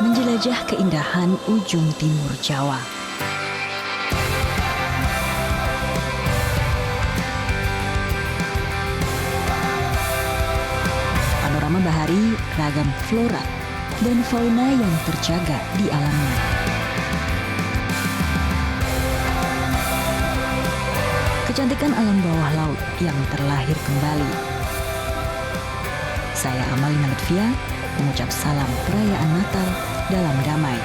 menjelajah keindahan ujung timur Jawa. Panorama bahari, ragam flora, dan fauna yang terjaga di alamnya. Kecantikan alam bawah laut yang terlahir kembali. Saya Amalina Lutfia mengucap salam perayaan Natal dalam damai.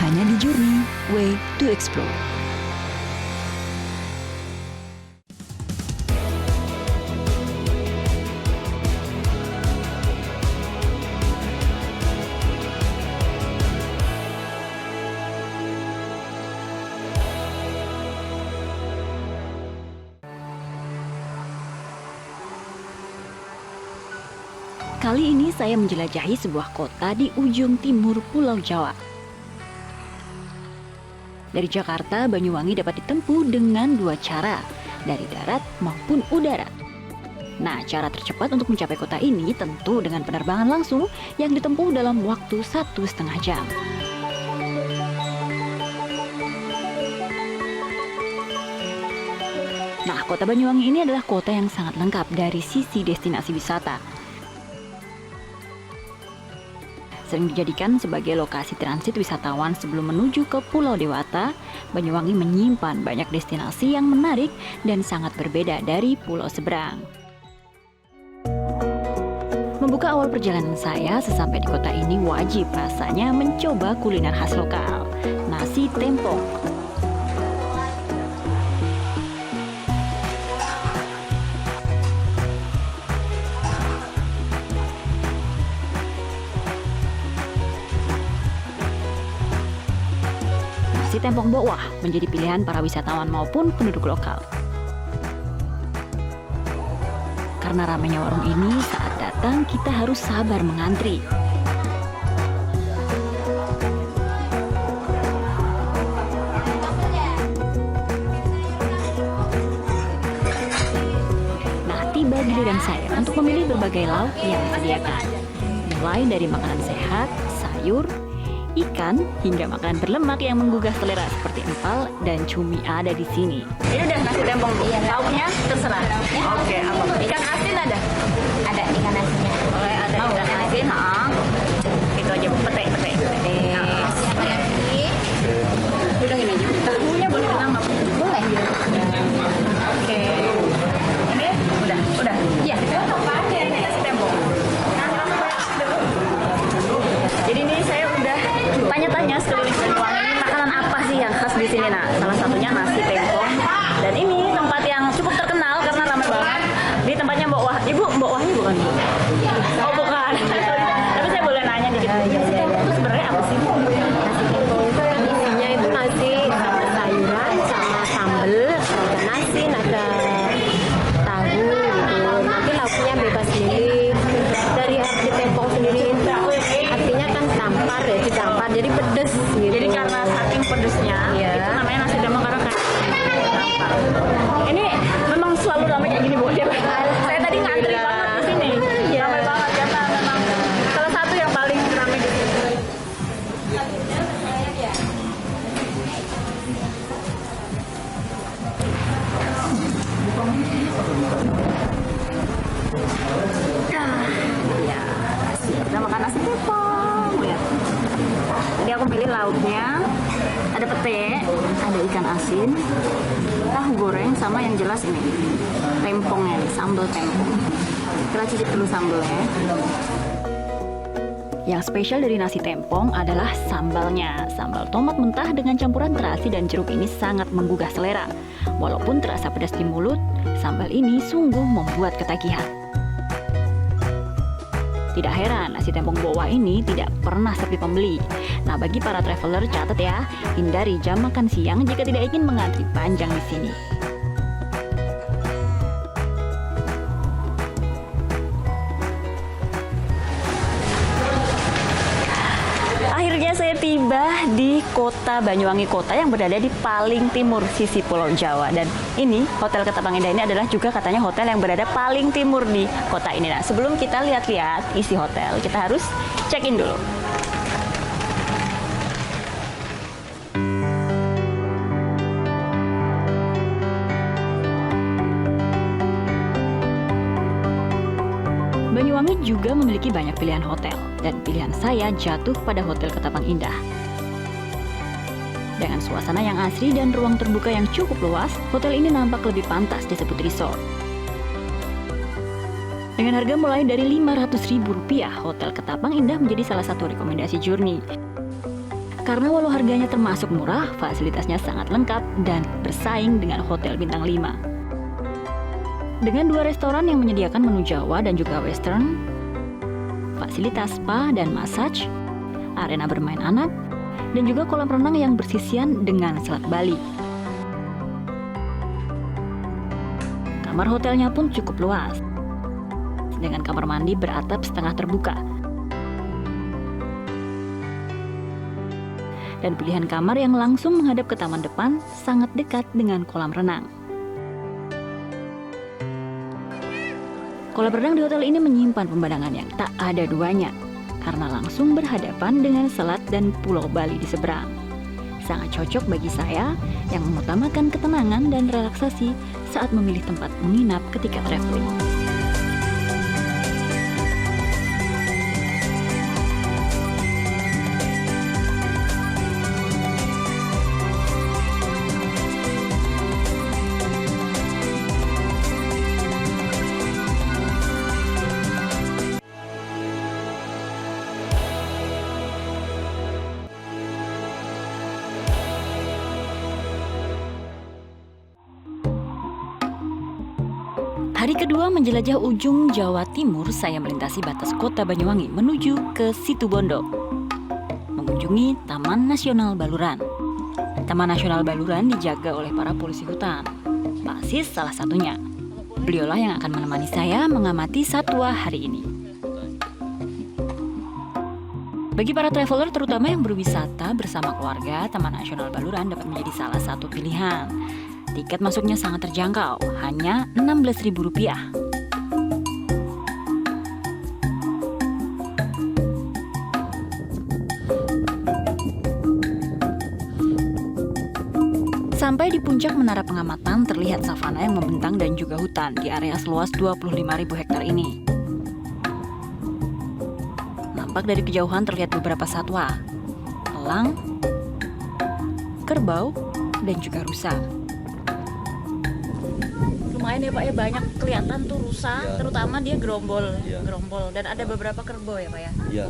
Hanya di Journey Way to Explore. Kali ini saya menjelajahi sebuah kota di ujung timur Pulau Jawa. Dari Jakarta, Banyuwangi dapat ditempuh dengan dua cara, dari darat maupun udara. Nah, cara tercepat untuk mencapai kota ini tentu dengan penerbangan langsung yang ditempuh dalam waktu 1,5 jam. Nah, kota Banyuwangi ini adalah kota yang sangat lengkap dari sisi destinasi wisata. Sering dijadikan sebagai lokasi transit wisatawan sebelum menuju ke Pulau Dewata, Banyuwangi menyimpan banyak destinasi yang menarik dan sangat berbeda dari pulau seberang. Membuka awal perjalanan saya, sesampai di kota ini wajib rasanya mencoba kuliner khas lokal, nasi tempong. Nasi tempong bawah menjadi pilihan para wisatawan maupun penduduk lokal. Karena ramainya warung ini, saat datang kita harus sabar mengantri. Nah, tiba giliran saya untuk memilih berbagai lauk yang disediakan. Mulai dari makanan sehat, sayur, ikan, hingga makanan berlemak yang menggugah selera seperti empal dan cumi ada di sini. Ini udah nasi tempong, Bu. Lauknya terserah. Oke, apa? Ikan asin ada? Ada ikan asinnya. Boleh ada ikan asin, Itu aja, Bu. Pete. Nasi apa lagi? Udah ini aja. Tahunya boleh ditambah, Bu? Boleh. Oke. Ini udah. Iya. Ini nasi tempong. Jadi ini saya udah tanya-tanya sekeliling Banyuwangi ini makanan apa sih yang khas di sini. Nah, salah satunya nasi tempong. Dan ini tempat yang cukup terkenal karena ramai banget. Di tempatnya Mbok Wah. Ibu, Mbok Wahyu bukan, Bu? Oh, bukan. Tapi saya boleh nanya dikit. Nasi tempong itu sebenarnya apa sih, Bu? Nasi tempong itu isinya itu nasi sama sayuran sama sambal, ada nasi, ada tahu gitu. Nanti lauknya bebas milih. Dari nasi tempong sendiri artinya kan tampar ya, ditampar jadi pedes gitu. Jadi karena saking pedesnya, Iya. itu namanya nasi tempong karena kayak tampar. Ini memang selalu ramai kayak gini, Bu. Saya tadi ngantri banget di sini. Iya. Ramai banget karena memang salah satu yang paling ramai di sini. Ya, kita makan nasi tempong ya. Tadi aku pilih lauknya, ada pete, ada ikan asin, tahu goreng, sama yang jelas ini tempongnya, sambal tempong. Kita cicip dulu sambalnya. Yang spesial dari nasi tempong adalah sambalnya. Sambal tomat mentah dengan campuran terasi dan jeruk ini sangat menggugah selera. Walaupun terasa pedas di mulut, sambal ini sungguh membuat ketagihan. Tidak heran nasi tempong bawah ini tidak pernah sepi pembeli. Nah, bagi para traveler catat ya, hindari jam makan siang jika tidak ingin mengantri panjang di sini. Akhirnya saya tiba di kota Banyuwangi Kota yang berada di paling timur sisi Pulau Jawa. Dan ini Hotel Ketapang Indah ini adalah juga katanya hotel yang berada paling timur di kota ini. Nah, sebelum kita lihat-lihat isi hotel, kita harus check-in dulu. Banyuwangi juga memiliki banyak pilihan hotel, dan pilihan saya jatuh pada Hotel Ketapang Indah. Dengan suasana yang asri dan ruang terbuka yang cukup luas, hotel ini nampak lebih pantas disebut resort. Dengan harga mulai dari Rp500.000, Hotel Ketapang Indah menjadi salah satu rekomendasi Journey. Karena walau harganya termasuk murah, fasilitasnya sangat lengkap dan bersaing dengan hotel bintang 5. Dengan 2 restoran yang menyediakan menu Jawa dan juga Western, fasilitas spa dan massage, arena bermain anak, dan juga kolam renang yang bersisian dengan Selat Bali. Kamar hotelnya pun cukup luas, dengan kamar mandi beratap setengah terbuka. Dan pilihan kamar yang langsung menghadap ke taman depan sangat dekat dengan kolam renang. Kolam renang di hotel ini menyimpan pemandangan yang tak ada duanya, karena langsung berhadapan dengan selat dan Pulau Bali di seberang. Sangat cocok bagi saya yang mengutamakan ketenangan dan relaksasi saat memilih tempat menginap ketika traveling. Hari kedua menjelajah ujung Jawa Timur, saya melintasi batas kota Banyuwangi menuju ke Situbondo, mengunjungi Taman Nasional Baluran. Taman Nasional Baluran dijaga oleh para polisi hutan. Pak Sis salah satunya. Beliaulah yang akan menemani saya mengamati satwa hari ini. Bagi para traveler terutama yang berwisata bersama keluarga, Taman Nasional Baluran dapat menjadi salah satu pilihan. Tiket masuknya sangat terjangkau, hanya Rp16.000. Sampai di puncak menara pengamatan terlihat savana yang membentang dan juga hutan di area seluas 25.000 hektar ini. Nampak dari kejauhan terlihat beberapa satwa, elang, kerbau, dan juga rusa. Lumayan ya Pak ya, banyak kelihatan tuh rusa, ya, terutama dia gerombol, ya. Gerombol, dan ada beberapa kerbau ya Pak ya? Iya,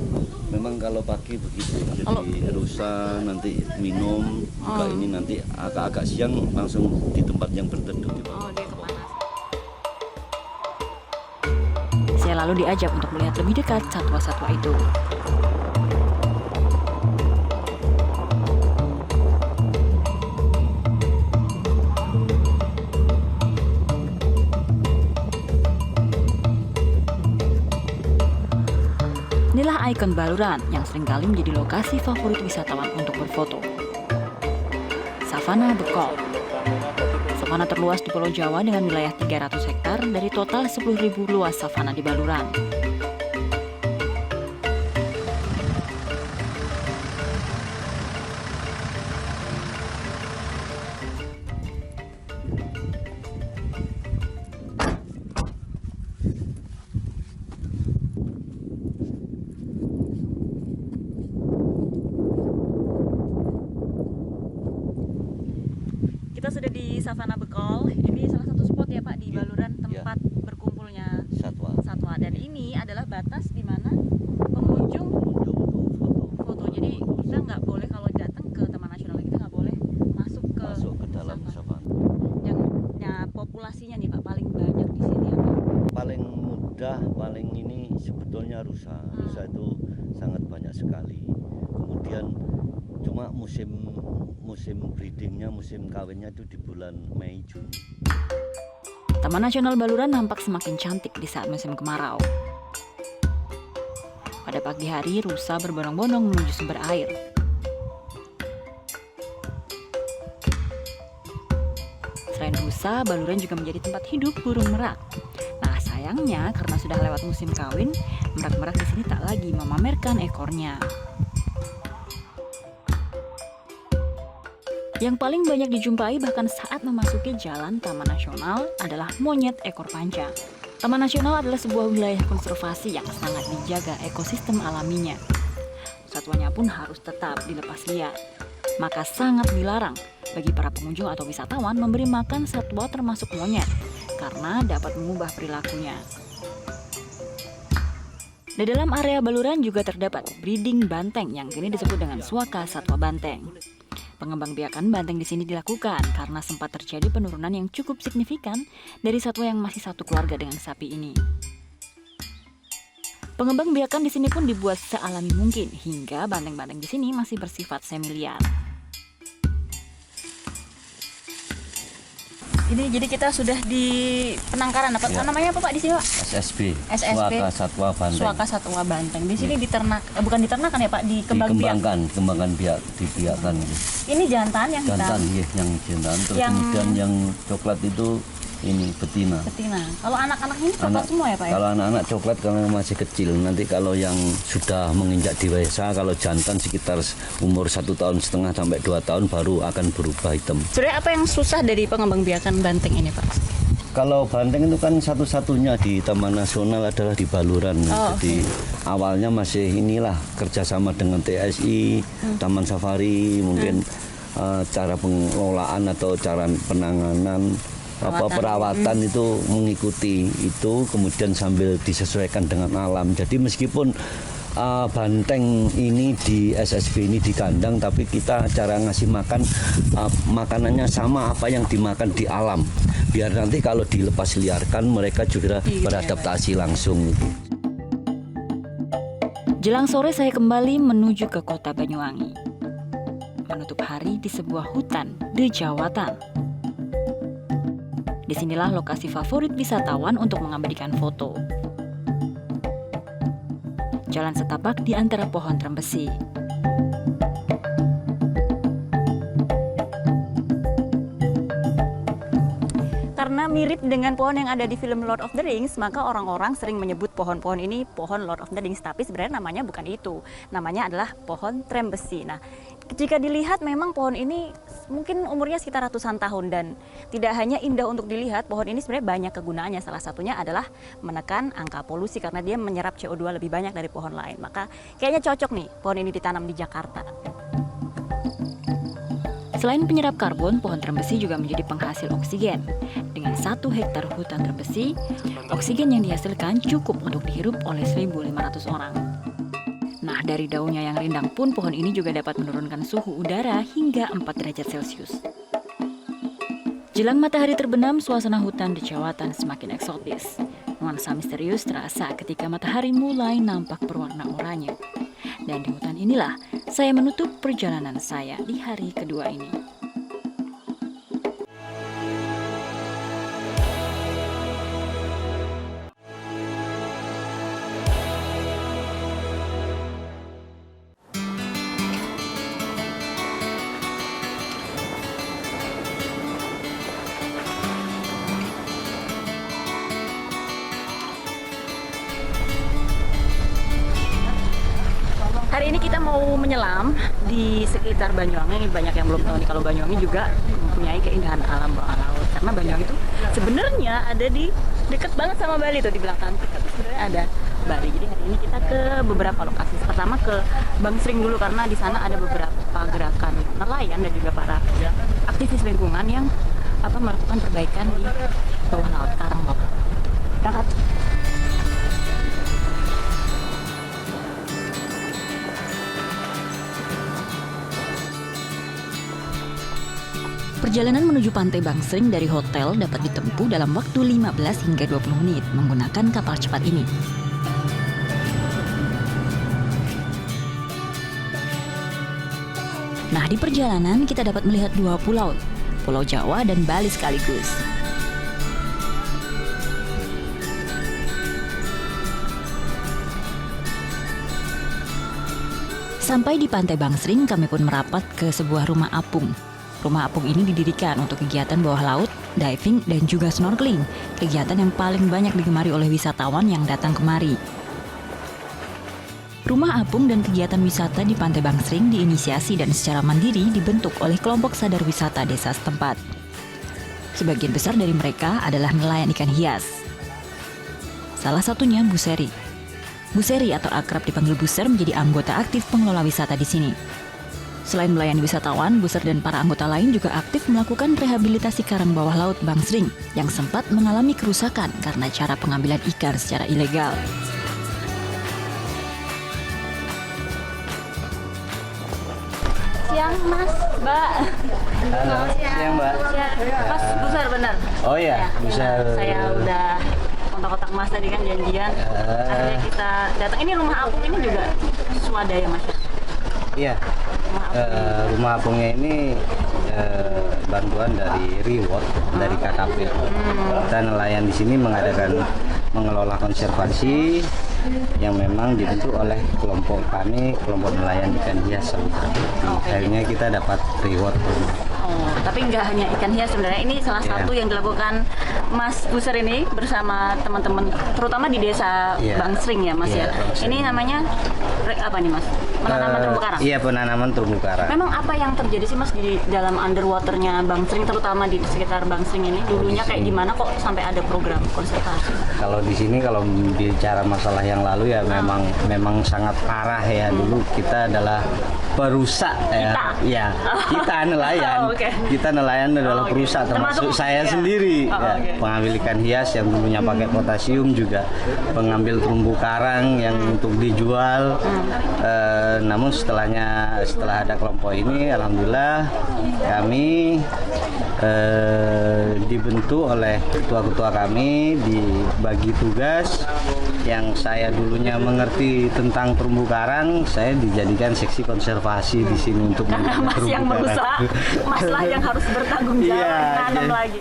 memang kalau pagi begitu, jadi rusa nanti minum, juga ini nanti agak-agak siang langsung di tempat yang berteduh. Oh, dia kepanasan. Saya lalu diajak untuk melihat lebih dekat satwa-satwa itu. Inilah ikon Baluran yang seringkali menjadi lokasi favorit wisatawan untuk berfoto. Savana Bekol. Savana terluas di Pulau Jawa dengan wilayah 300 hektar dari total 10.000 luas savana di Baluran. Kita sudah di Savana Bekol. Ini salah satu spot ya Pak di Baluran, tempat berkumpulnya satwa. Dan ini adalah batas di mana pengunjung foto. Jadi kita nggak boleh kalau datang ke Taman Nasional, kita nggak boleh masuk ke dalam savana. Yang populasinya nih Pak paling banyak di sini apa? Paling mudah, paling ini sebetulnya rusa. Rusa itu sangat banyak sekali. Kemudian cuma musim breedingnya, musim kawinnya itu di bulan Mei Juni. Taman Nasional Baluran nampak semakin cantik di saat musim kemarau. Pada pagi hari, rusa berbondong-bondong menuju sumber air. biasa, Baluran juga menjadi tempat hidup burung merak. Nah, sayangnya karena sudah lewat musim kawin, merak-merak di sini tak lagi memamerkan ekornya. Yang paling banyak dijumpai bahkan saat memasuki jalan Taman Nasional adalah monyet ekor panjang. Taman Nasional adalah sebuah wilayah konservasi yang sangat dijaga ekosistem alaminya. Satwanya pun harus tetap dilepas liar. Maka sangat dilarang bagi para pengunjung atau wisatawan memberi makan satwa termasuk monyet karena dapat mengubah perilakunya. Di dalam area Baluran juga terdapat breeding banteng yang kini disebut dengan suaka satwa banteng. Pengembangbiakan banteng di sini dilakukan karena sempat terjadi penurunan yang cukup signifikan dari satwa yang masih satu keluarga dengan sapi ini. Pengembangbiakan di sini pun dibuat sealami mungkin hingga banteng-banteng di sini masih bersifat semi liar. Ini jadi kita sudah di penangkaran apa namanya apa Pak di sini Pak? SSB. SSB. Suaka Satwa Banteng. Suaka satwa banteng. Di sini bukan diternakan ya Pak, Dikembangkan dibiarkan. Ini jantan yang hitam. Jantan, iya, yang jantan. Terus kemudian yang coklat itu ini betina. Kalau anak-anak ini coklat semua ya Pak ya? Kalau anak-anak coklat kalau masih kecil. Nanti kalau yang sudah menginjak dewasa, kalau jantan sekitar umur 1,5 tahun sampai 2 tahun baru akan berubah hitam. Sebenarnya apa yang susah dari pengembangbiakan banteng ini Pak? Kalau banteng itu kan satu-satunya di Taman Nasional adalah di Baluran. Jadi awalnya masih inilah kerjasama dengan TSI, Taman Safari, mungkin cara pengelolaan atau cara penanganan perawatan itu mengikuti itu, kemudian sambil disesuaikan dengan alam. Jadi meskipun banteng ini di SSB ini di kandang, tapi kita cara ngasih makan makanannya sama apa yang dimakan di alam, biar nanti kalau dilepas liarkan mereka juga beradaptasi langsung. Jelang sore saya kembali menuju ke kota Banyuwangi, menutup hari di sebuah hutan dejawatan. Disinilah lokasi favorit wisatawan untuk mengabadikan foto. Jalan setapak di antara pohon trembesi. Karena mirip dengan pohon yang ada di film Lord of the Rings, maka orang-orang sering menyebut pohon-pohon ini pohon Lord of the Rings, tapi sebenarnya namanya bukan itu. Namanya adalah pohon trembesi. Nah, jika dilihat memang pohon ini mungkin umurnya sekitar ratusan tahun, dan tidak hanya indah untuk dilihat, pohon ini sebenarnya banyak kegunaannya. Salah satunya adalah menekan angka polusi karena dia menyerap CO2 lebih banyak dari pohon lain. Maka kayaknya cocok nih pohon ini ditanam di Jakarta. Selain penyerap karbon, pohon trembesi juga menjadi penghasil oksigen. Dengan 1 hektar hutan trembesi, oksigen yang dihasilkan cukup untuk dihirup oleh 1.500 orang. Nah, dari daunnya yang rindang pun pohon ini juga dapat menurunkan suhu udara hingga 4 derajat Celcius. Jelang matahari terbenam, suasana hutan dejawatan semakin eksotis. Nuansa misterius terasa ketika matahari mulai nampak berwarna oranye. Dan di hutan inilah saya menutup perjalanan saya di hari kedua ini. Hari ini kita mau menyelam di sekitar Banyuwangi. Banyak yang belum tahu nih kalau Banyuwangi juga mempunyai keindahan alam bawah laut. Karena Banyuwangi itu sebenarnya ada di dekat banget sama Bali tuh di belakang kita. Sebenarnya ada Bali. Jadi hari ini kita ke beberapa lokasi. Pertama ke Bangsering dulu karena di sana ada beberapa gerakan nelayan dan juga para aktivis lingkungan yang melakukan perbaikan di bawah laut Karang Bawah. Berangkat. Perjalanan menuju pantai Bangsering dari hotel dapat ditempuh dalam waktu 15 hingga 20 menit menggunakan kapal cepat ini. Nah, di perjalanan kita dapat melihat 2 pulau, Pulau Jawa dan Bali sekaligus. Sampai di pantai Bangsering, kami pun merapat ke sebuah rumah apung. Rumah apung ini didirikan untuk kegiatan bawah laut diving, dan juga snorkeling, kegiatan yang paling banyak digemari oleh wisatawan yang datang kemari. Rumah apung dan kegiatan wisata di Pantai Bangsering diinisiasi dan secara mandiri dibentuk oleh kelompok sadar wisata desa setempat. Sebagian besar dari mereka adalah nelayan ikan hias. Salah satunya Bu Seri. Bu Seri atau akrab dipanggil Buser menjadi anggota aktif pengelola wisata di sini. Selain melayani wisatawan, Buser dan para anggota lain juga aktif melakukan rehabilitasi karang bawah laut Bangsering yang sempat mengalami kerusakan karena cara pengambilan ikan secara ilegal. Siang Mas, Mbak. Halo, siang Mbak. Mas Buser benar? Oh iya, bisa. Saya udah kontak-kontak Mas tadi kan janjian. Akhirnya kita datang. Ini rumah apung ini juga swadaya Mas. Iya, rumah apungnya ini bantuan dari reward dari KKP. Kita nelayan di sini mengelola konservasi yang memang dibentuk oleh kelompok kami, kelompok nelayan ikan hias. Akhirnya kita dapat reward. Oh, tapi nggak hanya ikan hias sebenarnya. Ini salah satu yang dilakukan Mas Buser ini bersama teman-teman, terutama di desa Bangsering ya Mas ya. Bangsering. Ini namanya apa nih Mas? Penanaman terumbu karang. Iya, penanaman terumbu karang. Memang apa yang terjadi sih Mas di dalam underwaternya Bangsering, terutama di sekitar Bangsering ini? Dulunya kayak gimana kok sampai ada program konservasi? Kalau di sini kalau bicara masalah yang lalu ya memang sangat parah ya. Dulu kita adalah perusak kita nelayan. Okay. Kita nelayan adalah perusak, termasuk saya sendiri pengambil ikan hias yang dulunya pakai potasium, juga pengambil terumbu karang yang untuk dijual. Namun setelah ada kelompok ini, alhamdulillah kami dibentuk oleh ketua-ketua kami, dibagi tugas. Yang saya dulunya mengerti tentang terumbu karang, saya dijadikan seksi konservasi di sini untuk karena Mas yang merusak, Mas lah yang harus bertanggung jawab nanam lagi.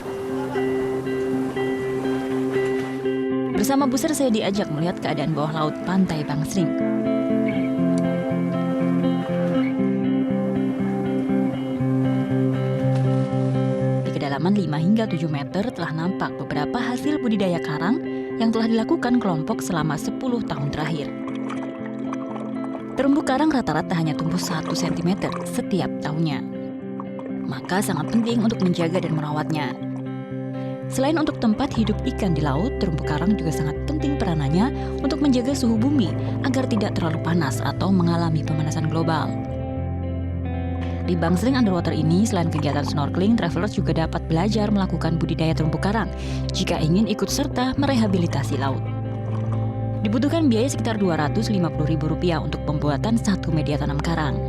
Bersama Buser saya diajak melihat keadaan bawah laut Pantai Bangsering. Di kedalaman 5 hingga 7 meter telah nampak beberapa hasil budidaya karang yang telah dilakukan kelompok selama 10 tahun terakhir. Terumbu karang rata-rata hanya tumbuh 1 cm setiap tahunnya. Maka sangat penting untuk menjaga dan merawatnya. Selain untuk tempat hidup ikan di laut, terumbu karang juga sangat penting peranannya untuk menjaga suhu bumi agar tidak terlalu panas atau mengalami pemanasan global. Di Bangsering Underwater ini, selain kegiatan snorkeling, travelers juga dapat belajar melakukan budidaya terumbu karang jika ingin ikut serta merehabilitasi laut. Dibutuhkan biaya sekitar Rp250.000 untuk pembuatan satu media tanam karang.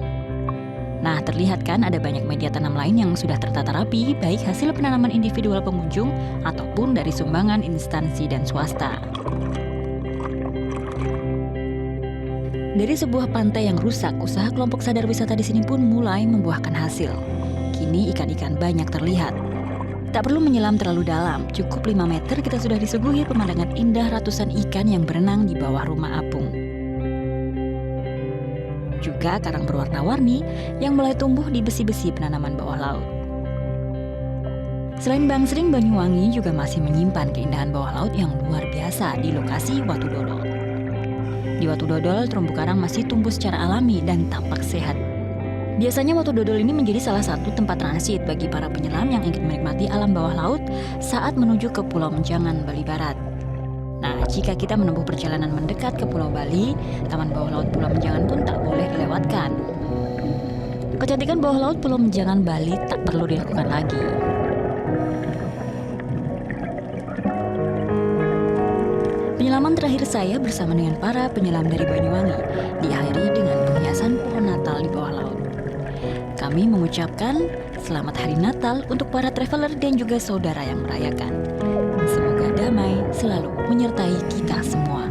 Nah, terlihat kan ada banyak media tanam lain yang sudah tertata rapi, baik hasil penanaman individual pengunjung ataupun dari sumbangan instansi dan swasta. Dari sebuah pantai yang rusak, usaha kelompok sadar wisata di sini pun mulai membuahkan hasil. Kini ikan-ikan banyak terlihat. Tak perlu menyelam terlalu dalam, cukup 5 meter kita sudah disuguhi pemandangan indah ratusan ikan yang berenang di bawah rumah apung. Juga karang berwarna-warni yang mulai tumbuh di besi-besi penanaman bawah laut. Selain Bangsering, Banyuwangi juga masih menyimpan keindahan bawah laut yang luar biasa di lokasi Watu Dodol. Di Watu Dodol, terumbu karang masih tumbuh secara alami dan tampak sehat. Biasanya Watu Dodol ini menjadi salah satu tempat transit bagi para penyelam yang ingin menikmati alam bawah laut saat menuju ke Pulau Menjangan, Bali Barat. Nah, jika kita menempuh perjalanan mendekat ke Pulau Bali, Taman Bawah Laut Pulau Menjangan pun tak boleh dilewatkan. Kecantikan bawah laut Pulau Menjangan Bali tak perlu dilakukan lagi. Penyelaman terakhir saya bersama dengan para penyelam dari Banyuwangi diakhiri dengan penghiasan pohon Natal di bawah laut. Kami mengucapkan selamat Hari Natal untuk para traveler dan juga saudara yang merayakan. Semoga damai selalu menyertai kita semua.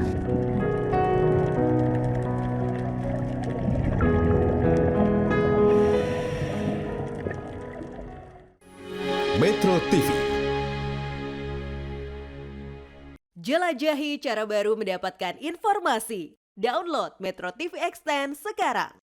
Metro TV. Jelajahi cara baru mendapatkan informasi. Download Metro TV Extend sekarang.